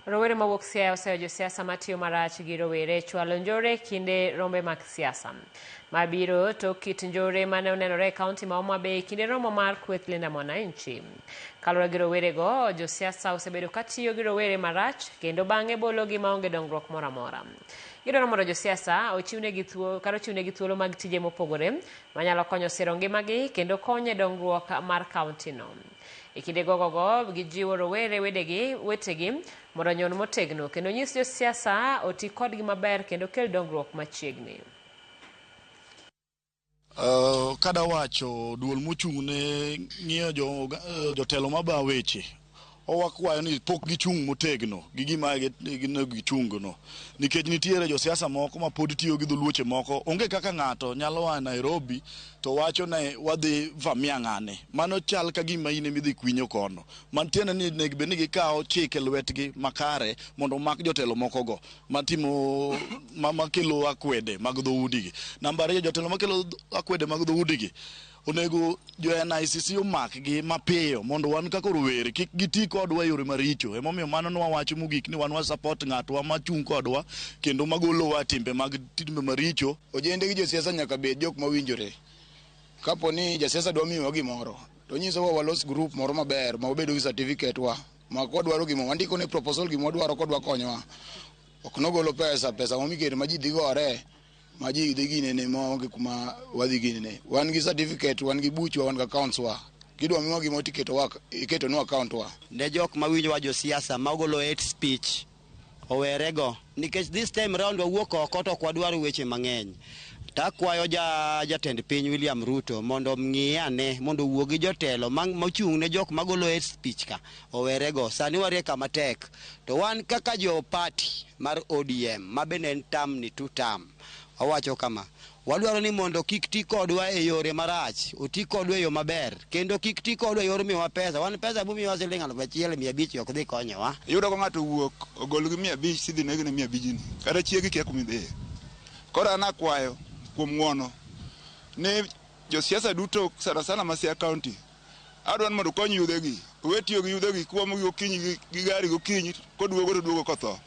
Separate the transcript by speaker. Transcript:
Speaker 1: Rowere mawuok Siaya oseyo josiasa matiyo marach gi rowere chwalo njore kinde rombe mag siasa. Mabiro tok kit njore mane onenore e kaunti ma Homa Bay kinde romo mar kweth Linda Mwananchi. Kaluwore gi rowerego, josiasa osebedo katiyo gi rowere marach kendo bang'e bologi maonge dongruok moro amora. Gidwaro mondo josiasa ochiwnegi thuolo mag tije mopogore manyalo konyo siro ngimagi kendo konyo e dongruok mar kauntino. E kinde gogogo, gijiwo rowere wetegi mondo onyon motegno kendo nyis josiasa oti kodgi maber kendo kel dongruok machiegni.
Speaker 2: Kada wacho duol mochung'ne ng'iyo jotelo maba weche owakwayo ni pok gichung' motegno gi gima gichung'no, nikech nitiere josiasa moko ma pod tiyo gi dholuoche moko. Onge kaka ng'ato nyalo wa Nairobi to wacho ne wadhi vamia ng'ane. Mano chal ka gima in midhi kwinyo kono. Mantiene ni bed ni gikawo chike lwetgi makare mondo mak jotelo moko go matimo makelo akwede mag dhoudigi. Namba 2, jotelo makelo akwede mag dhoudigi onego jo NICC omakgi mapiyo mondo wan kaka rowere kik giti kodwa e yore maricho. Emomiyo mano nwawacho mogik ni wan wa support ng'atwa machung' kodwa kendo magolowa timbe maricho.
Speaker 3: Ojende gi josiasa nyaka bed jok mawinjore. Kapo ni josiasa dwa miyowa gimoro to nyisowa walos group moro maber ma wabedo gi certificate wa ma kodwaro gimoro wandiko ne proposal gima wadwaro kodwa konyowa. Ok nogolo pesa mamikete ma ji dhi gore ma ji dhi ginene maonge kuma wadhi ginene. Wan gi certificate, wan gi buchwa, wan gi accounts wa. Kidwa miwa gimo iketo no account wa.
Speaker 4: Ne jok mawinjo wa josiasa ma ogolo hate speech owerego, nikech this time round wawuok oko to kwadwaro weche mang'eny. Takwayo jatend piny William Ruto mondo ng'iyane mondo wuo gi jotelo mochung' ne jok magolo hate speech ka owerego. Sani warie kama tek to wan kaka jo party mar ODM mabende en tam ni 2 term. Awacho kama wadwaro ni mondo kik ti kodwa e yore marach, oti kodwa e yo maber, kendo kik ti kodwa e yor miyowa pesa. Wan pesa bumiyowa siling 1,500 ok dhi konyowa.
Speaker 5: Yudo ko ng'ato wuok ogol gi 500 sidhi negne 500 ni kata chiegi kia kumidhi. Koro an akwayo kuom ng'wono ne josiasa duto sana ma Siaya County adwan mondo kony yudhegi. Wetiyo gi yudhegi kuomo gi okinyi gi gari gokinyi koduogo to duogo kotho.